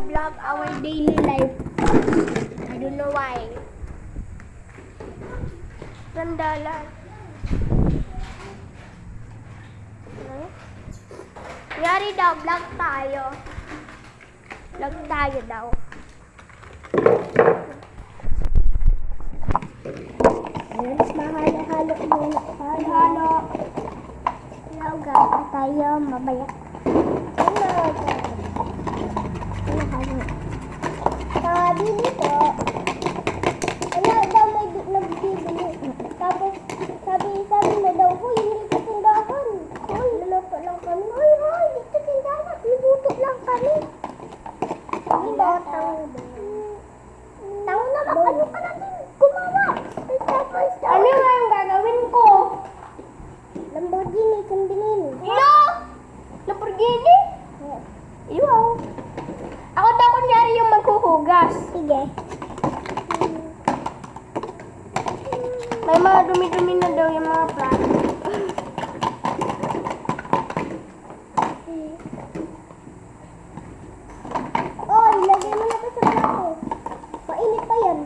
vlog our daily life. I don't know why. Sandalan. Yari daw, vlog tayo. Vlog tayo daw. Ayan, mahalo-halo muna. Halo-halo. Hello guys, tayo mabaya. Hello guys. Halo-halo. Sabi nito, ano daw may nagbibili. Tapos, sabi na daw, huy, hindi ka tindahan. Huy, luluto lang kami. Huy, dito tindahan. Libuto lang kami. Sabi na, tao naman, ano ka natin gumawa? Ano nga yung gagawin ko? Lamborghini, kung binili. Ilo! Lamborghini? Iwaw. Ako daw kunyari yung maghuhugas. Sige. May mga dumi-dumi na daw yung mga plato. Oh, ilagay mo na ito sa plato. Mainit pa yan.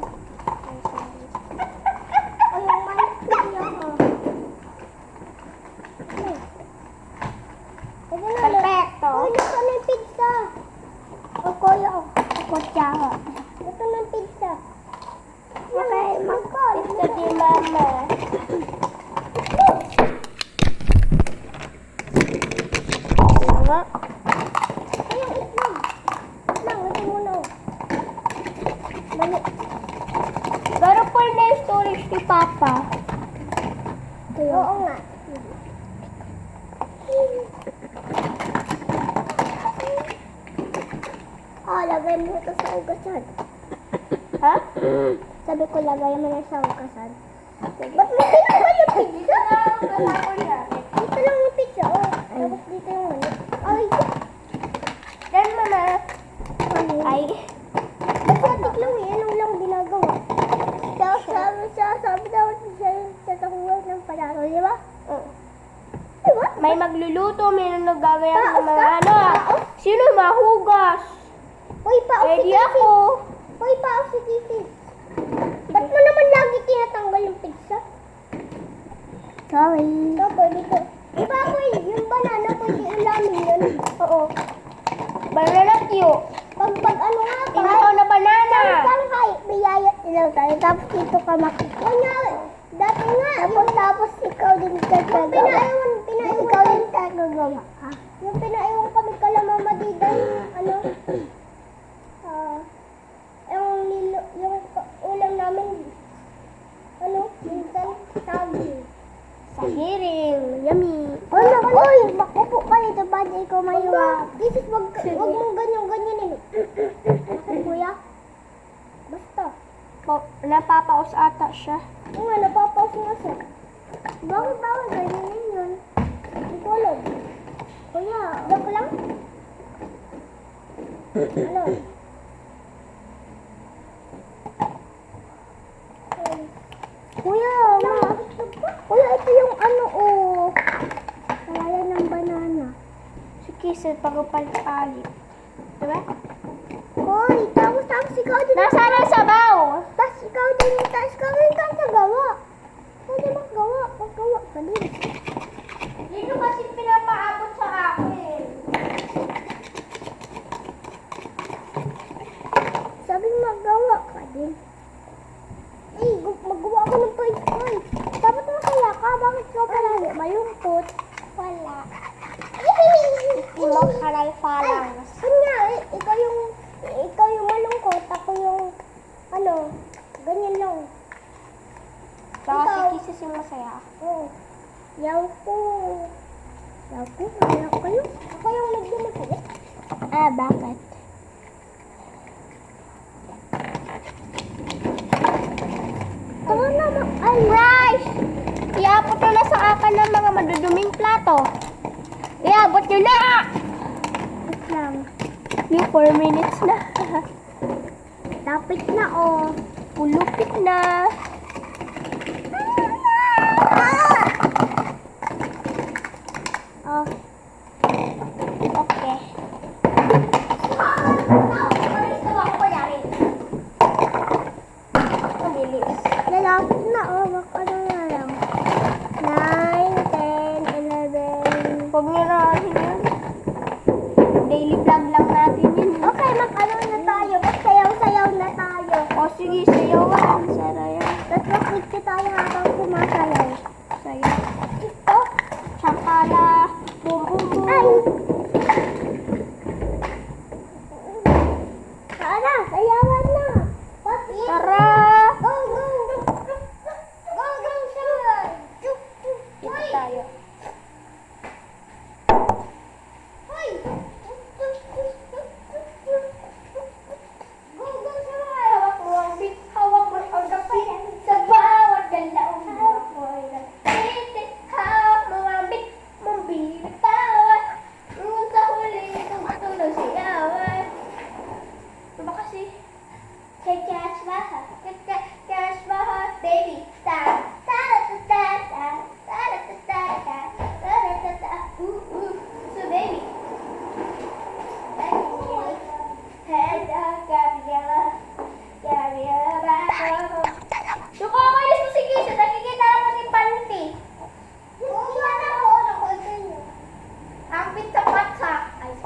O yung manis ko niya ko. Perfecto. Oh, ito na yung pizza. O kuya ko. Kutya ko. Ito na yung pizza. Okay, pizza di mama. Diba? Ay, yung itlog. Itlog, ito muna. Mali. Pero full na yung storage ni Papa. Oo nga. Lagay mo ito sa ugasan. Ha? Sabi ko, lagay mo na sa ugasan. Ba't mo kinuha yung pizza? Dito lang yung pizza, oh. Tapos dito yung mani. Ay! Yan, mama. Ay. Ba't lang eh? Anong lang ginagawa? Sabi daw sa takuha ng palato, di ba? Oo. Diba? May magluluto, may nagagaya ng mga ano. Sino mahugas? Uy, pause ako. Uy, pause si Titis. Ba't mo naman lagi tinatanggal yung pizza? Sorry. Ito, pwede ito. Iba ako yung banana, pwede ulamin yun. Oo. Banana cue. Pag ano nga, ikaw na banana. Pag-sanghay, biyaya ilaw tayo. Tapos dito ka makikita. Dati nga. Tapos ikaw din gagawa. Ikaw din gagawa. Yung pinaiwan kami kala Mama Dida, ano? Yung ulam namin, ano, minsan, sagiring, yummy. Uy, makupo ka dito, ba di ko maiwa? Isis, wag mong ganyan-ganyan eh. Kuya, basta. Napapaos ata siya. Oo nga, napapaos nga siya. Bakit ganyan yun? Hindi ko alam. Kuya, joke lang? Ano? Kuya, ito yung ano, oh. Kalaya ng banana. Si Kisel, pag-upalit-palit. Diba? Hoy, tapos ikaw din. Nasaan ang sabaw? Tapos ikaw din sa gawa. Pwede magawa ka din. Dito kasi pinapaabot sa akin. Sabi magawa ka din. Ay, magawa ko ng toy. Dapat masaya ka. Bakit ka palagi malungkot? Wala. Mo halal falang. Kanya, ikaw yung malungkot. Ako yung, ano, ganyan lang. Baka si Kisses yung masaya. Oo. Yaw ko. Ayaw kayo. Ako yung nagdumasaya. Bakit? Tama naman. Ay, rice! Iabot nyo na sa akin ng mga maduduming plato. Iabot nyo na! Wait lang. Yung 4 minutes na. Tapit na, oh. Pulupit na. Oh. Okay.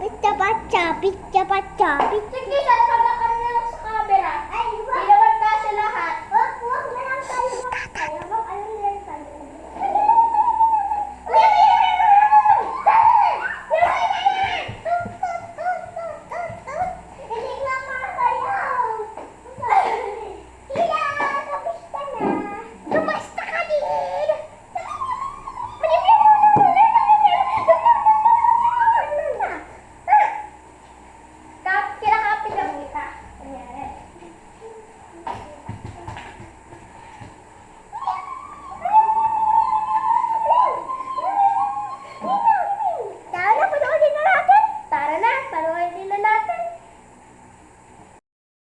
Pizza patcha, pizza patcha, pizza. Sige,